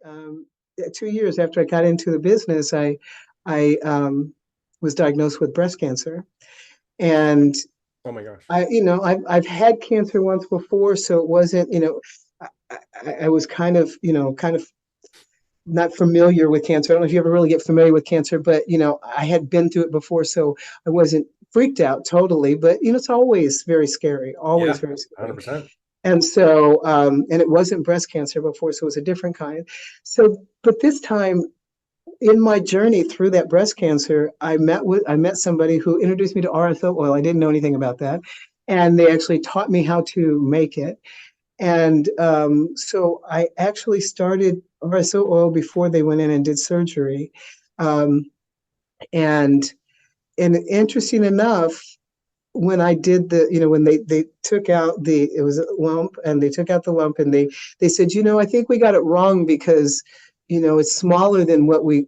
2 years after I got into the business, I was diagnosed with breast cancer, and Oh my gosh. I've had cancer once before, so it wasn't, I was kind of not familiar with cancer. I don't know if you ever really get familiar with cancer, but I had been through it before, so I wasn't freaked out totally. But it's always very scary, always Yeah, very scary. 100%. And so, and it wasn't breast cancer before, so it was a different kind. So, but this time in my journey through that breast cancer, I met somebody who introduced me to RSO oil. I didn't know anything about that, and they actually taught me how to make it. And so I actually started RSO oil before they went in and did surgery. Um, and and interesting enough, when I did when they took out it was a lump, and they took out the lump, and they said, I think we got it wrong because, it's smaller than what we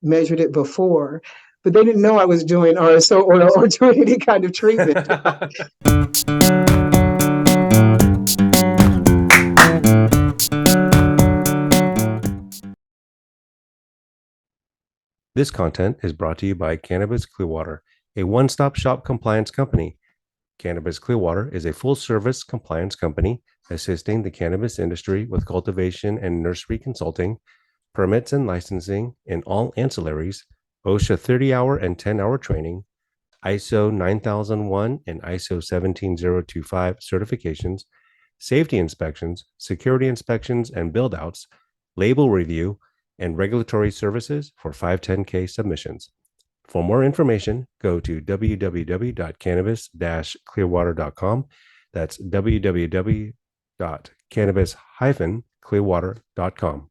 measured it before. But they didn't know I was doing RSO oil or doing any kind of treatment. This content is brought to you by Cannabis Clearwater, a one-stop shop compliance company. Cannabis Clearwater is a full-service compliance company assisting the cannabis industry with cultivation and nursery consulting, permits and licensing in all ancillaries, OSHA 30-hour and 10-hour training, ISO 9001 and ISO 17025 certifications, safety inspections, security inspections and build-outs, label review, and regulatory services for 510K submissions. For more information, go to www.cannabis-clearwater.com. That's www.cannabis-clearwater.com.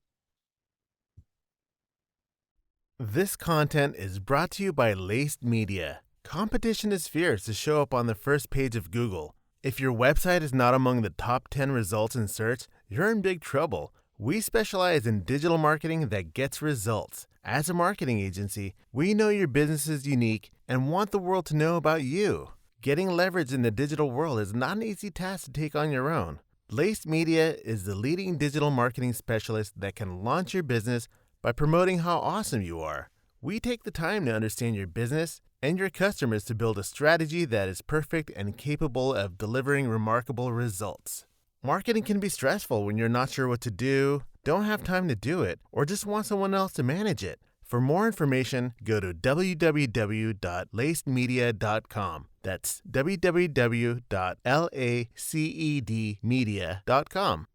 This content is brought to you by Laced Media. Competition is fierce to show up on the first page of Google. If your website is not among the top 10 results in search, you're in big trouble. We specialize in digital marketing that gets results. As a marketing agency, we know your business is unique and want the world to know about you. Getting leverage in the digital world is not an easy task to take on your own. Laced Media is the leading digital marketing specialist that can launch your business by promoting how awesome you are. We take the time to understand your business and your customers to build a strategy that is perfect and capable of delivering remarkable results. Marketing can be stressful when you're not sure what to do, don't have time to do it, or just want someone else to manage it. For more information, go to www.lacedmedia.com. That's www.lacedmedia.com.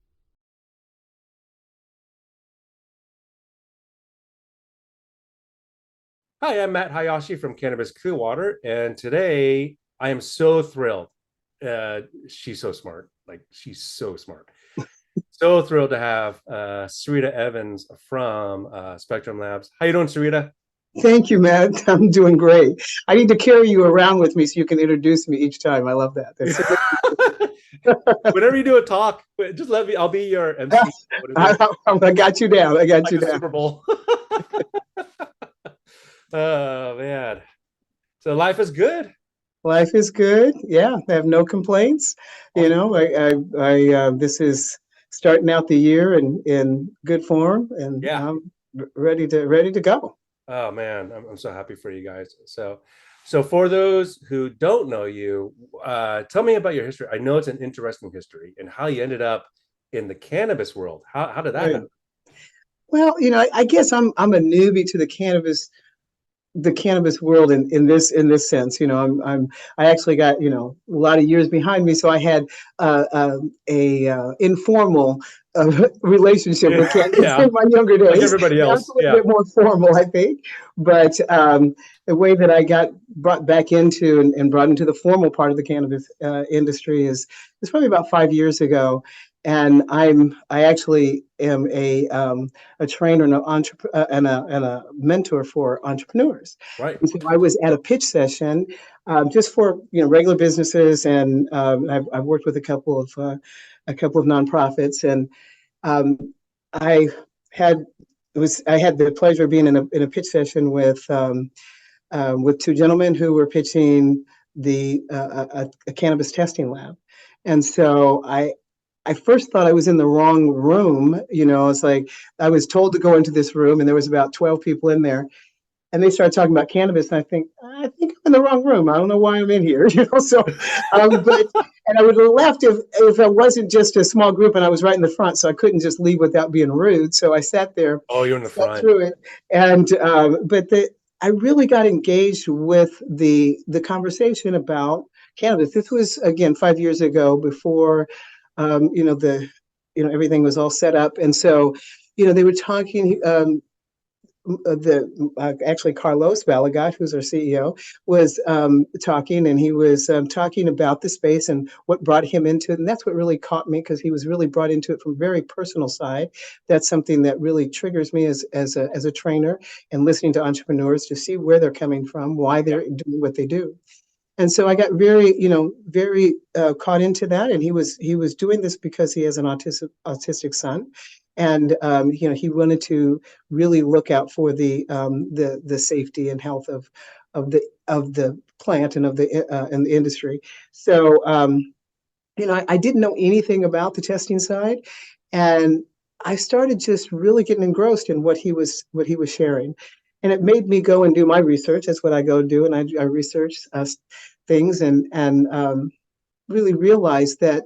Hi, I'm Matt Hayashi from Cannabis Clearwater, and today I am so thrilled. She's so smart. She's so smart. So thrilled to have Sarita Evans from Spectrum Labs. How you doing, Sarita? Thank you, Matt. I'm doing great. I need to carry you around with me so you can introduce me each time. I love that. Whenever you do a talk, just let me. I'll be your MC. I got you down. I got like you the down. Super Bowl. Oh man. So life is good. Life is good. Yeah, I have no complaints. This is starting out the year in good form, and Yeah. I'm ready to go. Oh man, I'm so happy for you guys. So for those who don't know you, tell me about your history. I know it's an interesting history and how you ended up in the cannabis world. How did that happen? Well, I guess I'm a newbie to the cannabis world in this sense. I actually got a lot of years behind me, so I had a informal relationship with cannabis in my younger days. Like everybody else. It's a little bit more formal, I think. But the way that I got brought back into and brought into the formal part of the cannabis industry is probably about 5 years ago. And I actually am a trainer and a mentor for entrepreneurs. Right. And so I was at a pitch session just for regular businesses, and I've worked with a couple of nonprofits, and I had I had the pleasure of being in a pitch session with two gentlemen who were pitching a cannabis testing lab, and so I first thought I was in the wrong room. It's like I was told to go into this room, and there was about 12 people in there, and they started talking about cannabis, and I think I'm in the wrong room. I don't know why I'm in here. So, but and I would have left if it wasn't just a small group, and I was right in the front, so I couldn't just leave without being rude. So I sat there, Oh, you're in the sat front. through it, and I really got engaged with the conversation about cannabis. This was again 5 years ago, before everything was all set up, and so they were talking. Actually Carlos Balagat, who's our CEO, was talking, and he was talking about the space and what brought him into it. And that's what really caught me, because he was really brought into it from a very personal side. That's something that really triggers me as a trainer, and listening to entrepreneurs to see where they're coming from, why they're doing what they do. And so I got very caught into that. And he was doing this because he has an autistic son, and he wanted to really look out for the safety and health of the plant and of the industry. So I didn't know anything about the testing side, and I started just really getting engrossed in what he was sharing. And it made me go and do my research. That's what I go do, and I research things, and really realized that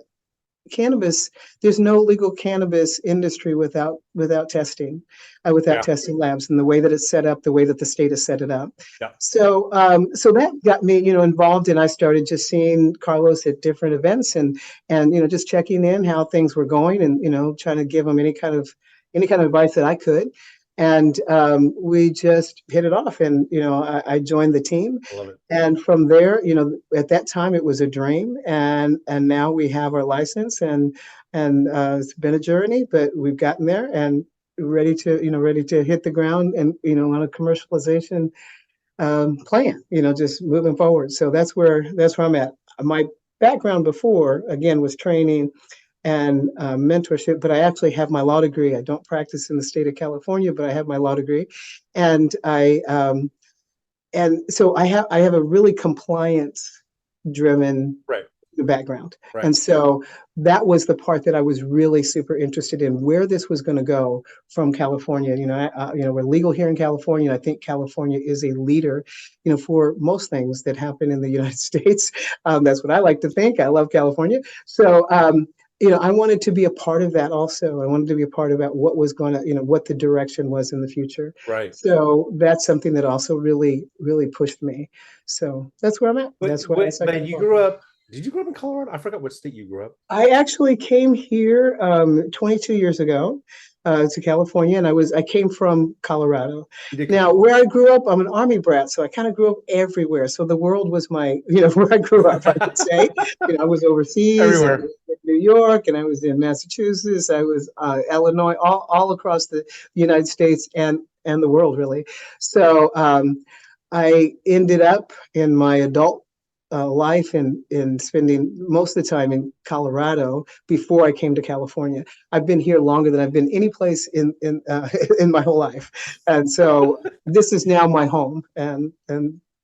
cannabis, there's no legal cannabis industry without testing, without testing labs, and the way that it's set up, the way that the state has set it up. Yeah. So that got me involved, and I started just seeing Carlos at different events, and just checking in how things were going, and trying to give him any kind of advice that I could. And we just hit it off, and I joined the team. I love it. And from there, at that time it was a dream, and now we have our license, and it's been a journey, but we've gotten there, and ready to hit the ground, and on a commercialization plan, just moving forward. So that's where I'm at. My background before, again, was training and mentorship, but I actually have my law degree. I don't practice in the state of California, but I have my law degree, and so I have a really compliance driven background. Right. And so that was the part that I was really super interested in, where this was going to go from California. We're legal here in California, and I think California is a leader, for most things that happen in the United States. That's what I like to think. I love California. So, I wanted to be a part of that also. I wanted to be a part of that, what was going to, what the direction was in the future. Right. So that's something that also really, really pushed me. So that's where I'm at. But you grew up, did you grow up in Colorado? I forgot what state you grew up. I actually came here 22 years ago to California, and I came from Colorado. Now, where I grew up, I'm an Army brat, so I kind of grew up everywhere. So the world was my, where I grew up, I would say. I was overseas, everywhere. I was in New York, and I was in Massachusetts, I was Illinois, all across the United States and the world, really. So I ended up in my adult life in spending most of the time in Colorado before I came to California. I've been here longer than I've been any place in my whole life, and so this is now my home, and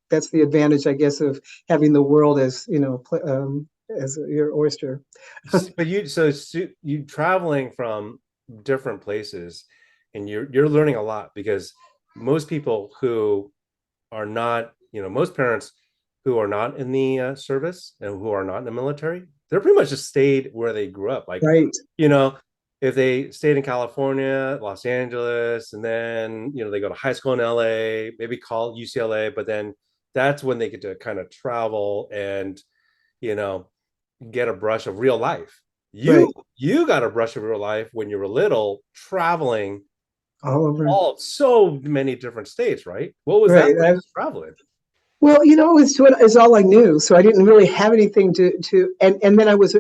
that's the advantage, I guess, of having the world as as your oyster. But you traveling from different places, and you're learning a lot, because most people who are not, most parents who are not in the service and who are not in the military, they're pretty much just stayed where they grew up. Like, right. If they stayed in California, Los Angeles, and then, they go to high school in LA, maybe call UCLA, but then that's when they get to kind of travel and, get a brush of real life. You got a brush of real life when you were little, traveling all over so many different states, right? What was that like, traveling? Well, it's all I knew. So I didn't really have anything and then I was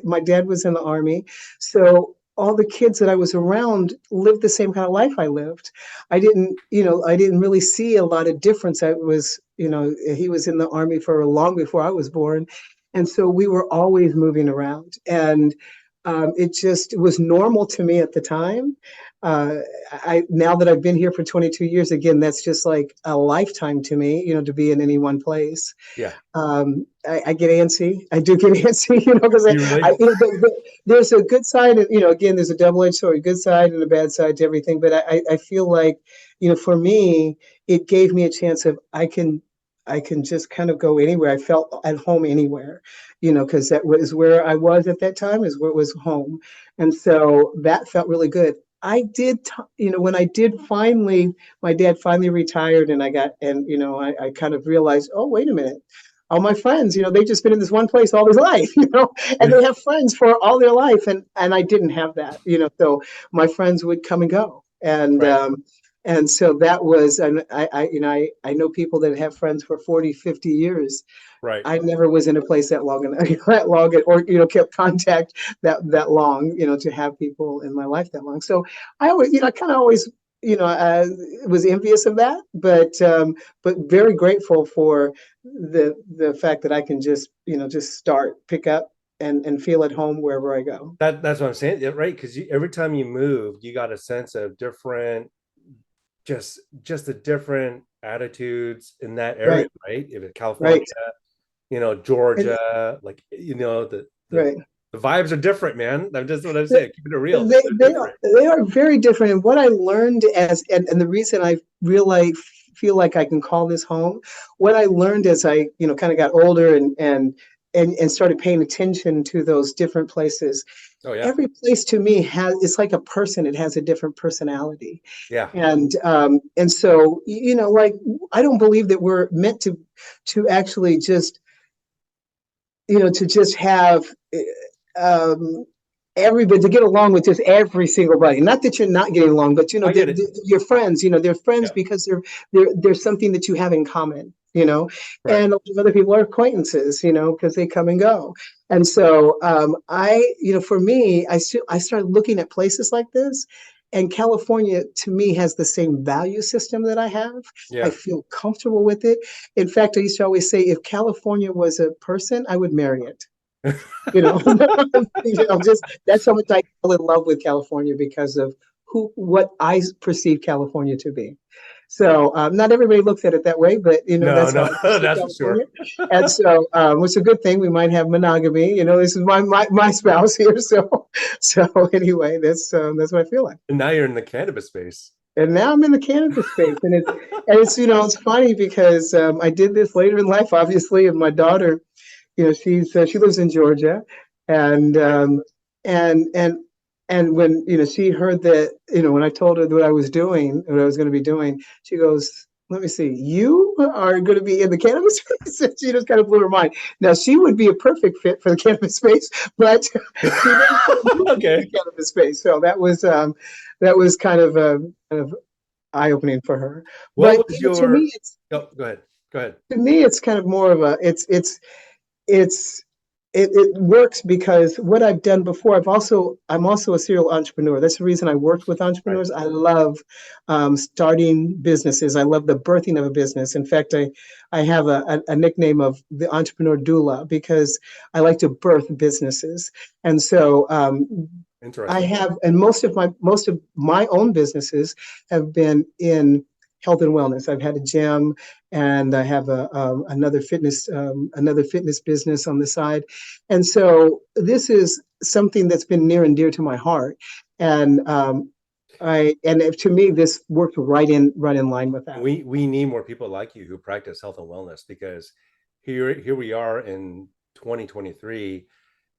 my dad was in the Army. So all the kids that I was around lived the same kind of life I lived. I didn't really see a lot of difference. He was in the Army for long before I was born. And so we were always moving around. And It was normal to me at the time. Now that I've been here for 22 years, again, that's just like a lifetime to me, to be in any one place. Yeah. I get antsy. I do get antsy, because You really? there's a good side, and again, there's a double-edged sword, a good side and a bad side to everything. But I feel like, for me, it gave me a chance of I can just kind of go anywhere. I felt at home anywhere, because that was where I was at that time, is where it was home, and so that felt really good. I did, when I did finally, my dad finally retired, and I kind of realized, oh, wait a minute. All my friends, they've just been in this one place all their life, and they have friends for all their life. And I didn't have that, so my friends would come and go. Right. And so that was, and I know people that have friends for 40, 50 years. Right. I never was in a place that long, or, kept contact that long, to have people in my life that long. So I always, I kind of always, was envious of that, but very grateful for the fact that I can just, just start, pick up and feel at home wherever I go. That's what I'm saying, right? Because every time you moved, you got a sense of different, just the different attitudes in that area, right? If it's California, Right. Georgia, like, Right. the vibes are different, man. That's what I'm saying. Keeping it real. They are very different. And what I learned and the reason I really feel like I can call this home, what I learned as I, kind of got older and started paying attention to those different places. Oh yeah. Every place to me it's like a person. It has a different personality. Yeah. And so, like, I don't believe that we're meant to actually just, to just have, everybody, to get along with just every single body. Not that you're not getting along, but your friends, they're friends because there's something that you have in common, Right. and a lot of other people are acquaintances, because they come and go. And so for me, I started looking at places like this. And California, to me, has the same value system that I have. Yeah. I feel comfortable with it. In fact, I used to always say, if California was a person, I would marry it. Just that's how much I fell in love with California because of what I perceive California to be. So not everybody looks at it that way, but that's how I perceive that's California. for sure. And so it's a good thing. We might have monogamy. This is my spouse here. So anyway, that's what I feel like. And now you're in the cannabis space. And now I'm in the cannabis space, and it's funny because I did this later in life, obviously, and my daughter. She lives in Georgia, and when she heard that, when I told her what I was doing, what I was going to be doing, she goes, "Let me see, you are going to be in the cannabis space." And she just kind of blew her mind. Now she would be a perfect fit for the cannabis space, but she didn't Okay. the cannabis space. So that was kind of eye-opening for her. What But was your? to me, Go ahead. Go ahead. To me, it's kind of more of it works because what I've done before, I'm also a serial entrepreneur. That's the reason I worked with entrepreneurs. Right. I love starting businesses. I love the birthing of a business. In fact, I have a nickname of the entrepreneur doula because I like to birth businesses. And so I have, and most of my own businesses have been in health and wellness. I've had a gym, and I have another fitness business on the side, and so this is something that's been near and dear to my heart, and to me this worked right in line with that. We need more people like you who practice health and wellness, because here we are in 2023.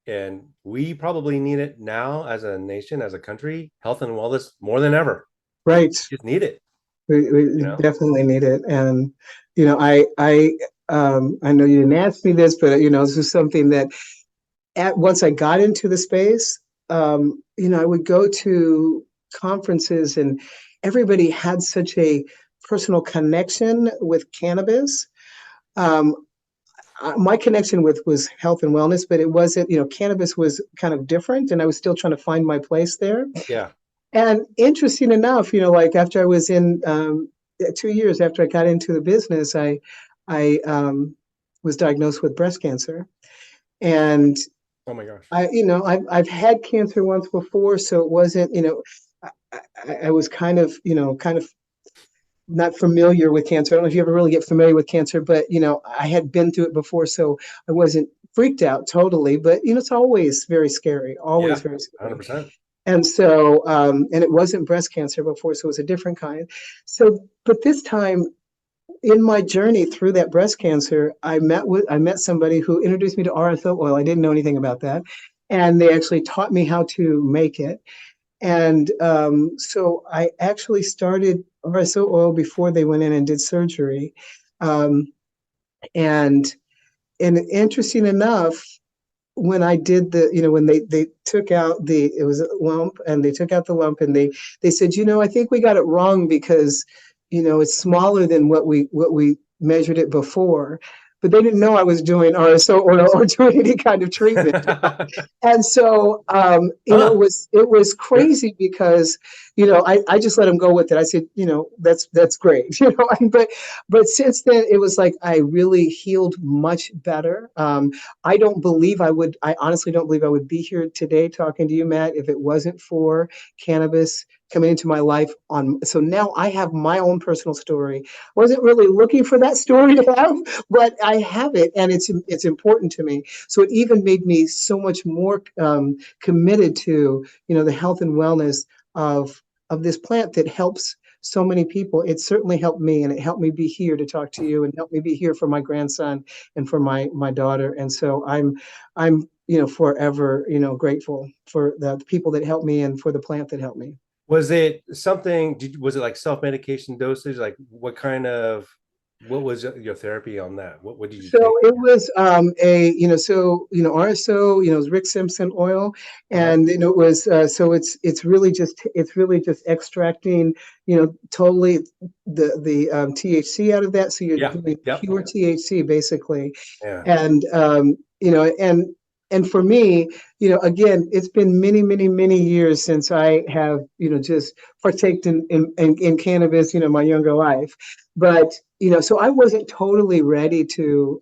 And we probably need it now as a nation, as a country, health and wellness more than ever. Right. We just need it. We definitely need it. And, I know you didn't ask me this, but, this is something that once I got into the space, I would go to conferences and everybody had such a personal connection with cannabis. My connection was health and wellness, but it wasn't, cannabis was kind of different, and I was still trying to find my place there. Yeah. And interesting enough, like after I was in 2 years after I got into the business, I was diagnosed with breast cancer. And Oh my gosh. I've had cancer once before, so it wasn't, I was kind of, kind of not familiar with cancer. I don't know if you ever really get familiar with cancer, but I had been through it before, so I wasn't freaked out totally. But it's always very scary, always Yeah, very scary. 100%. And so, and it wasn't breast cancer before, so it was a different kind. So, but this time in my journey through that breast cancer, I met somebody who introduced me to RSO oil. I didn't know anything about that, and they actually taught me how to make it. And so I actually started RSO oil before they went in and did surgery. Um, and and interesting enough, when I did when they took out it was a lump, and they took out the lump, and they said, I think we got it wrong because, it's smaller than what we measured it before. But they didn't know I was doing RSO oil or doing any kind of treatment. And so, it was crazy because, I just let him go with it. I said, that's great, but since then it was like I really healed much better. I honestly don't believe I would be here today talking to you, Matt, if it wasn't for cannabis coming into my life so now I have my own personal story. Wasn't really looking for that story to have, but I have it, and it's important to me. So it even made me so much more committed to, the health and wellness of this plant that helps so many people. It certainly helped me, and it helped me be here to talk to you, and helped me be here for my grandson and for my daughter. And so I'm forever, grateful for the people that helped me and for the plant that helped me. Was it something, was it like self-medication dosage? Like what was your therapy on that? What did you So take? it was RSO, it was Rick Simpson oil, Uh-huh. and it was so it's really just extracting, totally the THC out of that. So you're Yeah. doing Yep. pure THC basically, Yeah. and and for me, again, it's been many, many, many years since I have, just partaken in cannabis, my younger life. But, so I wasn't totally ready to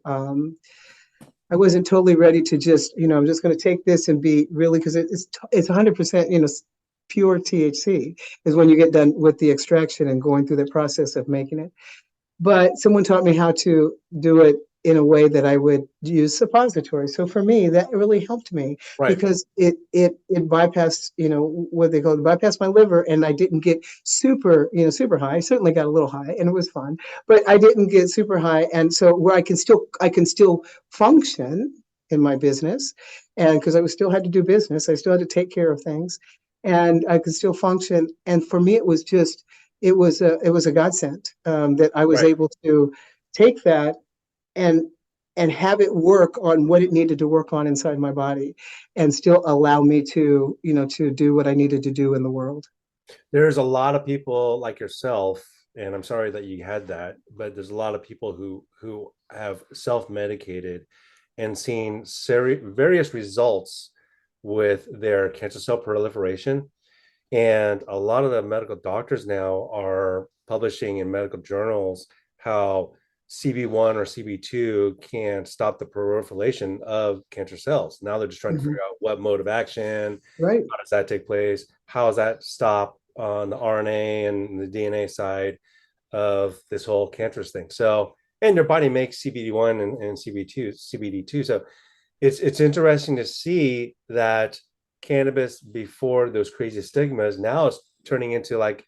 just, I'm just going to take this and be really, because it's 100%, pure THC is when you get done with the extraction and going through the process of making it. But someone taught me how to do it in a way that I would use suppository. So for me, that really helped me Right. because it bypassed, what they call it, bypassed my liver, and I didn't get super high. I certainly got a little high, and it was fun, but I didn't get super high. And so where I can still function in my business, and because still had to do business, I still had to take care of things, and I could still function. And for me, it was a godsend, that I was Right. able to take that and have it work on what it needed to work on inside my body, and still allow me to do what I needed to do in the world. There's a lot of people like yourself, and I'm sorry that you had that, but there's a lot of people who have self-medicated and seen various results with their cancer cell proliferation. And a lot of the medical doctors now are publishing in medical journals how CB1 or CB2 can stop the proliferation of cancer cells. Now they're just trying to Mhm. figure out what mode of action, Right. how does that take place, how does that stop on the RNA and the DNA side of this whole cancerous thing. So, and your body makes CBD1 and CBD2. So it's interesting to see that cannabis, before those crazy stigmas, now is turning into, like,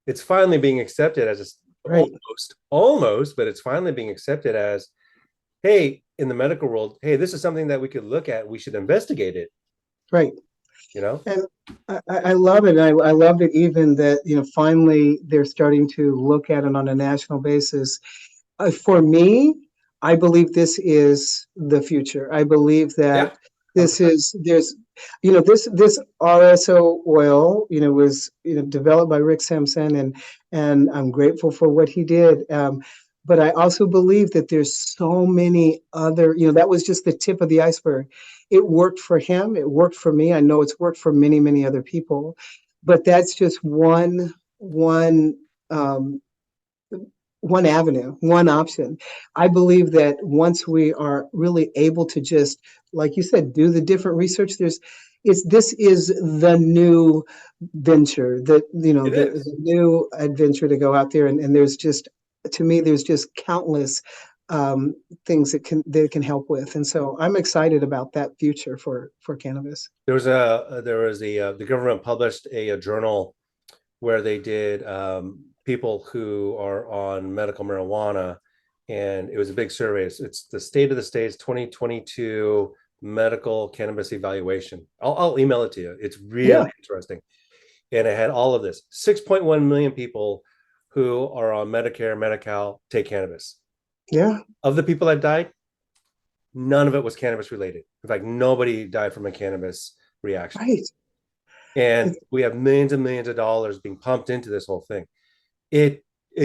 it's finally being accepted as Right. almost, but it's finally being accepted as, hey, in the medical world, hey, this is something that we could look at. We should investigate it. Right. You know? And I love it. I love it even that, finally they're starting to look at it on a national basis. For me, I believe this is the future. I believe Yeah. that this 100%. is there's this RSO oil, was developed by Rick Simpson, and I'm grateful for what he did. But I also believe that there's so many other, that was just the tip of the iceberg. It worked for him. It worked for me. I know it's worked for many, many other people, but that's just one um, one avenue, one option. I believe that once we are really able to just, like you said, do the different research, this is the new venture, It the is. new adventure to go out there, and there's just, to me, there's just countless um, things that can help with, and so I'm excited about that future for cannabis. The government published a journal where they did people who are on medical marijuana, and it was a big survey. It's the State of the States 2022 medical cannabis evaluation. I'll email it to you. It's Yeah, really interesting, and it had all of this. 6.1 million people who are on Medicare, Medi-Cal take cannabis. yeah, Of the people that died, none of it was cannabis related. In fact, nobody died from a cannabis reaction. right. And we have millions and millions of dollars being pumped into this whole thing. It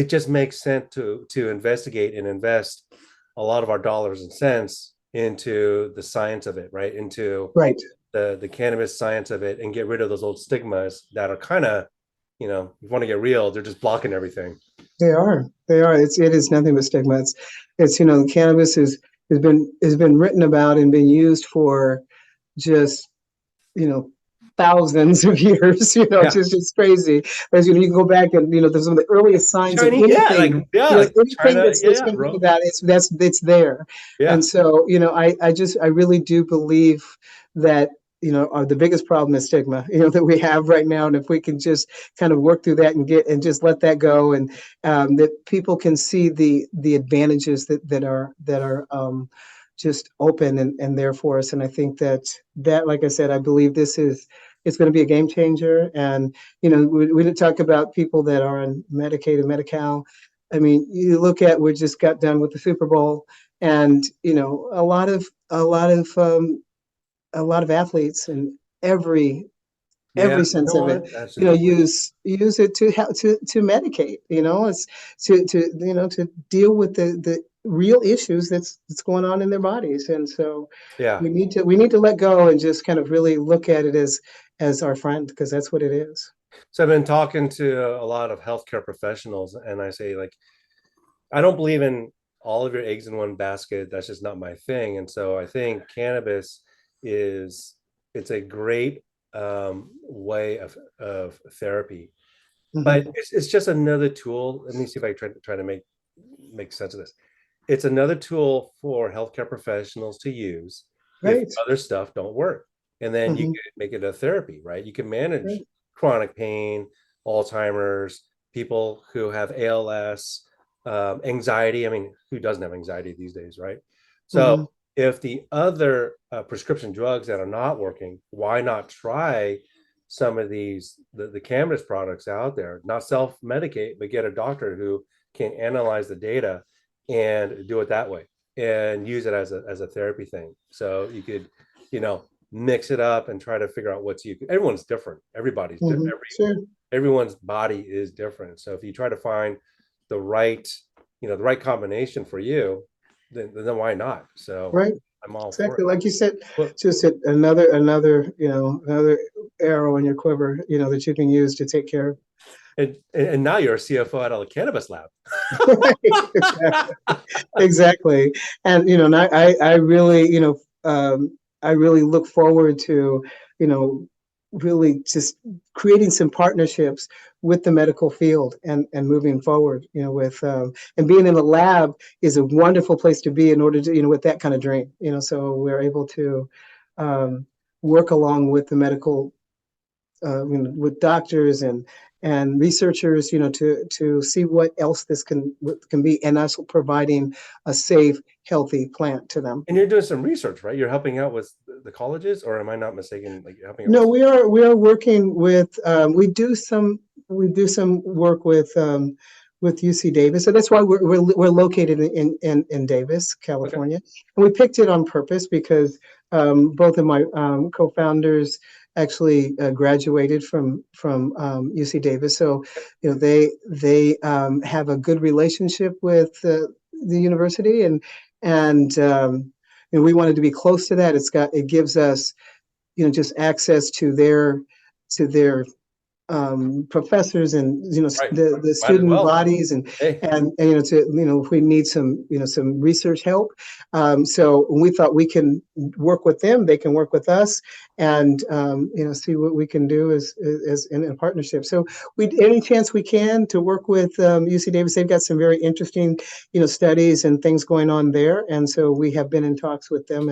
just makes sense to investigate and invest a lot of our dollars and cents into the science of it, right? Into Right. the cannabis science of it, and get rid of those old stigmas that are kind of, if you want to get real, they're just blocking everything. They are. They are. It is nothing but stigma. It's cannabis has been written about and been used for just you know thousands of years. Yeah. It's crazy. As you can go back and there's some of the earliest signs of Chinese, yeah, like anything. yeah, like Anything China, that's yeah, been written Rome, about, it's there. yeah, And so I really do believe that the biggest problem is stigma that we have right now, and if we can just kind of work through that and just let that go, and that people can see the advantages that are just open and there for us. And I think that like I said, I believe it's going to be a game changer. And we didn't talk about people that are on Medicaid and Medi-Cal. I mean, you look at, we just got done with the Super Bowl, and a lot of athletes in yeah. every You sense know of it, what? That's a good point. use it to help to medicate. It's to deal with the real issues that's going on in their bodies. And so Yeah. we need to let go and just kind of really look at it as our friend, because that's what it is. So I've been talking to a lot of healthcare professionals, and I say, like, I don't believe in all of your eggs in one basket. That's just not my thing. And so I think cannabis it's a great way of therapy, but Mhm. it's just another tool. Let me see if I try to make sense of this. It's another tool for healthcare professionals to use if Right. other stuff don't work. And then you Mhm. can make it a therapy, right? You can manage Right. chronic pain, Alzheimer's, people who have ALS, anxiety. I mean, who doesn't have anxiety these days, right? So Mhm. if the other prescription drugs that are not working, why not try some of the cannabis products out there? Not self-medicate, but get a doctor who can analyze the data and do it that way, and use it as a therapy thing. So you could, mix it up and try to figure out what's you. Everyone's different. Mhm. Sure. Everyone's body is different. So if you try to find the right, the right combination for you, then why not? So Right. I'm all for Exactly. it. Like you said, But just another arrow in your quiver, that you can use to take care of. and now you're a CFO out of the cannabis lab. Exactly. Exactly. And and I really look forward to you know really just creating some partnerships with the medical field, and moving forward, with and being in the lab is a wonderful place to be in order to with that kind of dream. So we're able to um, work along with the medical, with doctors and researchers, to see what else what can be, and also providing a safe, healthy plant to them. And you're doing some research, right? You're helping out with the colleges, or am I not mistaken? Like, you're helping out No, with. we are working with, we do some work with UC Davis. So that's why we're located in Davis, Okay. California. And we picked it on purpose because both of my co-founders actually graduated from UC Davis. So they have a good relationship with the university, and we wanted to be close to that. It gives us just access to their professors and Right. the Might as student well. bodies Hey, and if we need some some research help. So we thought we can work with them, they can work with us, and see what we can do as in a partnership. So we any chance we can to work with UC Davis. They've got some very interesting studies and things going on there, and so we have been in talks with them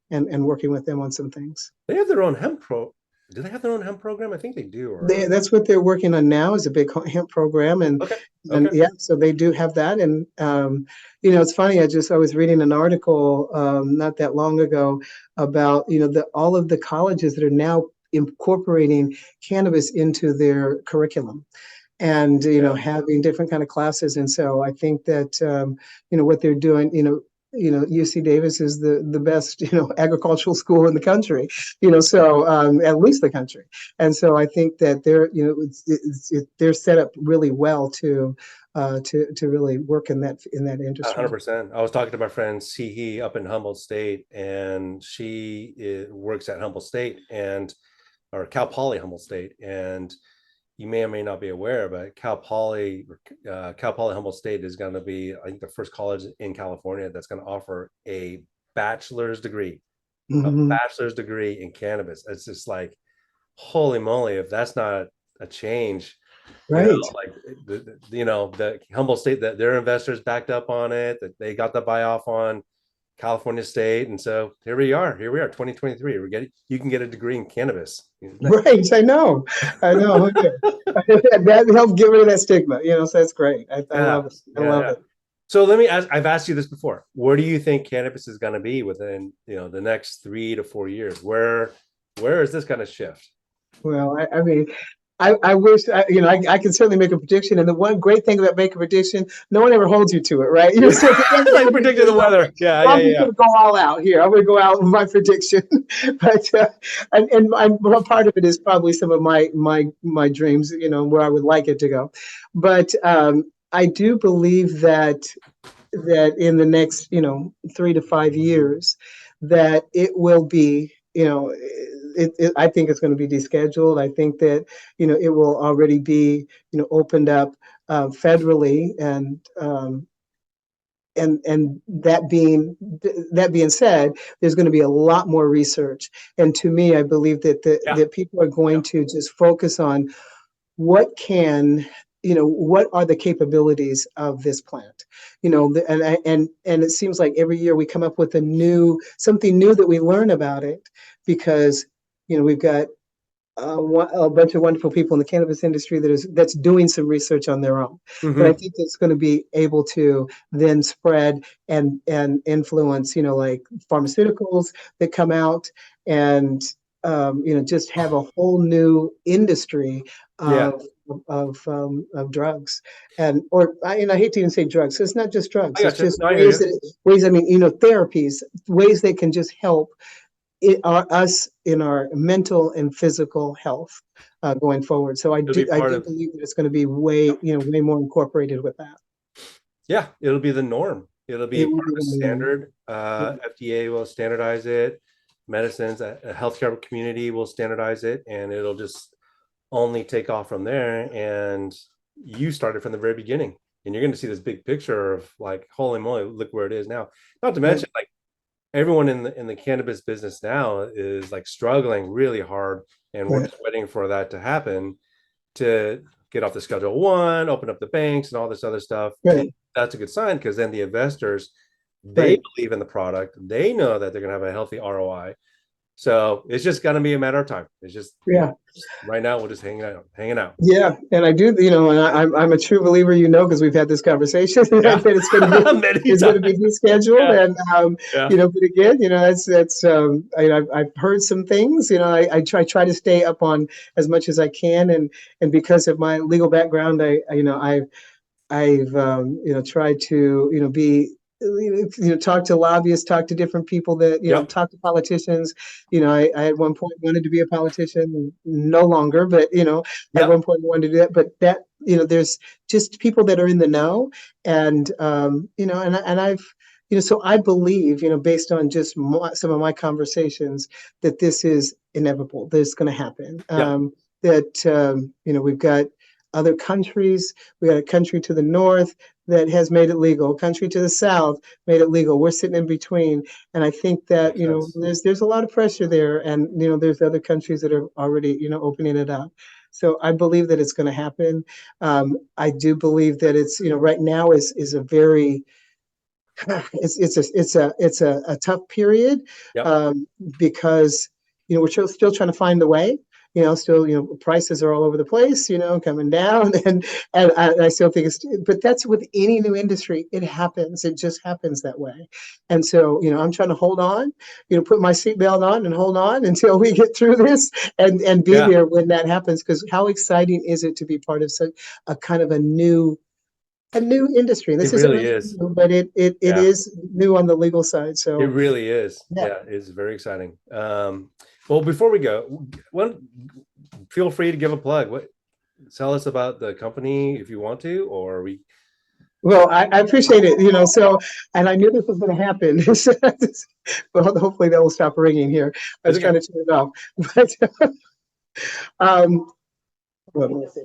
and working with them on some things. they have their own hemp pro. Do they have their own hemp program? I think they do. Or That's what they're working on now, is a big hemp program, okay, and okay, yeah, so they do have that. And it's funny. I was reading an article not that long ago about all of the colleges that are now incorporating cannabis into their curriculum, and yeah, having different kind of classes. And so I think that what they're doing, UC Davis is the best agricultural school in the country, so at least the country. And so I think that they're set up really well to really work in that industry. 100%. I was talking to my friend Sihi up in Humboldt State, and works at Humboldt State or Cal Poly Humboldt State, and you may or may not be aware, but Cal Poly Humboldt State is going to be, I think, the first college in California that's going to offer a bachelor's degree, Mhm. in cannabis. It's just like, holy moly, if that's not a change, Right. like the Humboldt State, that their investors backed up on it, that they got the buy off on California State, and so here we are, 2023. You can get a degree in cannabis. Right. I know. Okay. That helps get rid of that stigma, so that's great. I Yeah, love it. I yeah, love yeah. it. So let me ask, I've asked you this before. Where do you think cannabis is going to be within, the next 3 to 4 years? Where is this going to shift? Well, I mean, I wish, I can certainly make a prediction. And the one great thing about making a prediction, no one ever holds you to it, right? So Like predicting the weather. Yeah, well, yeah, I'm just yeah. going to go all out here. I'm going to go out with my prediction. But well, part of it is probably some of my dreams, where I would like it to go. But I do believe that in the next 3 to 5 years, that it will be, I think it's going to be descheduled. I think that it will already be opened up federally, and that being said, there's going to be a lot more research. And to me, I believe Yeah, that people are going to just focus on what can what are the capabilities of this plant, and it seems like every year we come up with something new that we learn about it, because we've got a bunch of wonderful people in the cannabis industry that's doing some research on their own, that I hmm, think that's going to be able to then spread and influence, like pharmaceuticals that come out, and just have a whole new industry yeah. of drugs, I hate to even say drugs. So it's not just drugs. I It's got you. just No, I hear you. ways. I mean, therapies, ways that can just help us in our mental and physical health going forward. So It'll be I part do of. believe that it's going to be way more incorporated with that. Yeah, it'll be the norm. It'll be It will part be of the the norm. standard. FDA will standardize it. Medicines, a healthcare community will standardize it, and it'll just only take off from there. And you started from the very beginning, and you're going to see this big picture of like, holy moly, look where it is now. Not to Right. mention, like, everyone in the cannabis business now is like struggling really hard, and we're Right. just waiting for that to happen to get off the Schedule One, open up the banks, and all this other stuff. And Right. that's a good sign, because then the investors, they Right. believe in the product, they know that they're going to have a healthy ROI. So it's just going to be a matter of time. It's just, Yeah. right now we're just hanging out. Yeah, and I do, and I'm a true believer, because we've had this conversation Yeah. that Many it's going to times. be rescheduled, Yeah, and yeah, but again, that's I've heard some things, I try to stay up on as much as I can, and because of my legal background, I've tried to be talk to lobbyists, talk to different people that yep, talk to politicians. I at one point wanted to be a politician, no longer, but at yep, one point wanted to do that. But that there's just people that are in the know, and and I've so I believe based on just some of my conversations, that this is inevitable. This is going to happen. yep. that we've got other countries. We got a country to the north that has made it legal. A country to the south made it legal. We're sitting in between, and I think that Makes sense. there's a lot of pressure there, and there's other countries that are already opening it up. So I believe that it's going to happen. I do believe that it's right now is a very it's a tough period, Yep. because we're still trying to find the way. Still, prices are all over the place, coming down, and I still think but that's with any new industry. It happens. It just happens that way. And so, I'm trying to hold on, put my seatbelt on and hold on until we get through this and be Yeah. there when that happens. Because how exciting is it to be part of such a kind of a new industry? This It isn't really really is. new, but it Yeah. is new on the legal side. It So really is. yeah. Yeah, it's very exciting. Well, before we go, feel free to give a plug. Tell us about the company if you want to, or we. Well, I appreciate it. So, and I knew this was going to happen. Well, hopefully that will stop ringing here. I was It's trying okay. to turn it off. But let me see.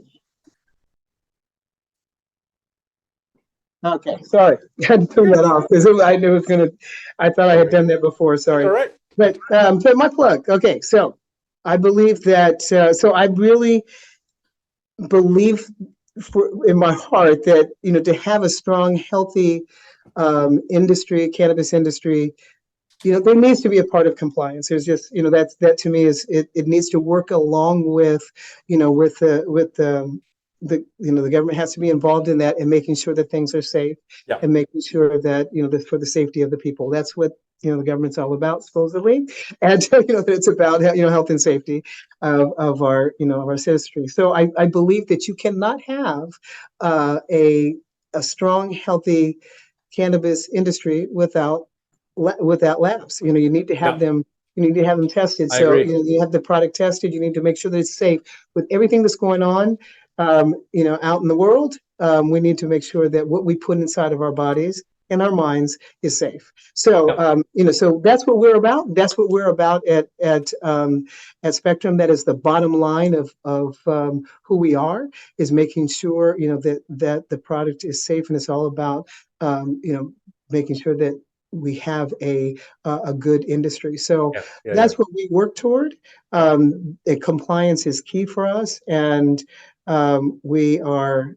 Okay, sorry. I had to turn that off because I knew it was going to. I thought I had done that before. That's all Sorry. right. But so my plug. Okay, so I believe that. So I really believe in my heart that to have a strong, healthy industry, cannabis industry, there needs to be a part of compliance. There's just that to me is it needs to work along with the government has to be involved in that and making sure that things are safe, Yeah. and making sure that for the safety of the people. That's what the government's all about, supposedly, and that it's about health and safety of our of our citizenry. So I believe that you cannot have a strong, healthy cannabis industry without labs. You need to have No, them. You need to have them tested. I So agree. you have the product tested. You need to make sure that it's safe. With everything that's going on, out in the world, we need to make sure that what we put inside of our bodies and our minds is safe. So Yeah. so that's what we're about. That's what we're about at Spectrum. That is the bottom line of who we are, is making sure that the product is safe, and it's all about making sure that we have a good industry. So Yeah. that's what we work toward. Compliance is key for us, and we are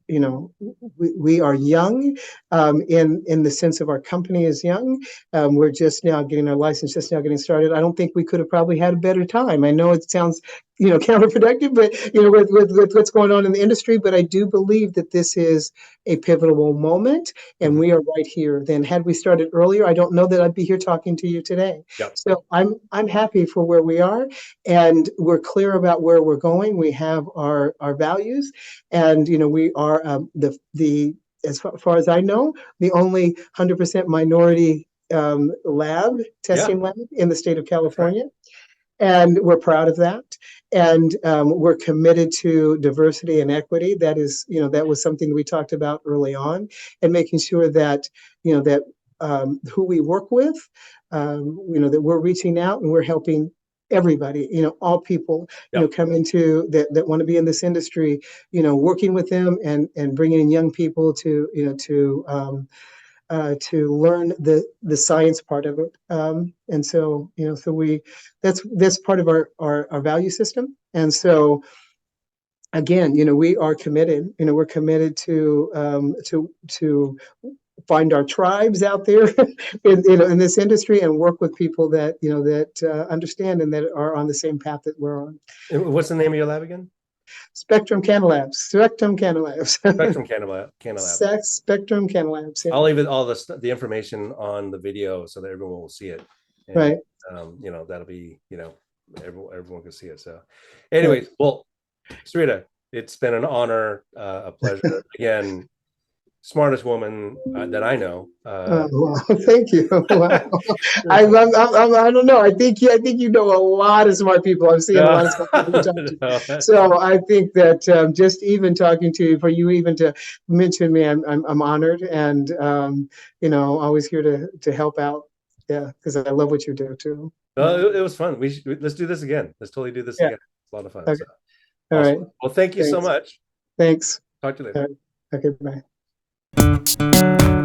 we are young, in the sense of our company is young. We're just now getting our license, just now getting started. I don't think we could have probably had a better time. I know it sounds counterproductive, but with what's going on in the industry, but I do believe that this is a pivotal moment, and we are right here. Then had we started earlier, I don't know that I'd be here talking to you today. Yep. So I'm happy for where we are, and we're clear about where we're going. We have our values, and we are the as far as I know, the only 100% minority testing lab in the state of California. And we're proud of that. And we're committed to diversity and equity. That is, that was something we talked about early on, and making sure that, that who we work with, that we're reaching out and we're helping everybody, all people, come into that want to be in this industry, working with them and bringing in young people to learn the science part of it. And so, so that's part of our value system. And so, again, we are committed. We're committed to find our tribes out there in this industry, and work with people that that understand and that are on the same path that we're on. What's the name of your lab again? Spectrum Cannabis. Spectrum Cannabis. Spectrum Cannabis. Spectrum Cannabis. Yeah. I'll leave all the information on the video so that everyone will see it. And, right. That'll be everyone can see it. So, anyways, well, Sarita, it's been an honor, a pleasure. Again, smartest woman that I know. Wow. Thank you. Wow. I don't know. I think you know a lot of smart people. I'm seeing a lot of smart people to talk to. So I think that just even talking to you, for you even to mention me, I'm honored, and always here to help out. Yeah, because I love what you do too. It was fun. Let's do this again. Let's totally do this again. It's a lot of fun. Okay. So. All Awesome. right. Well, thank you so Thanks. much. Thanks. Talk to you All later. right. Okay, bye.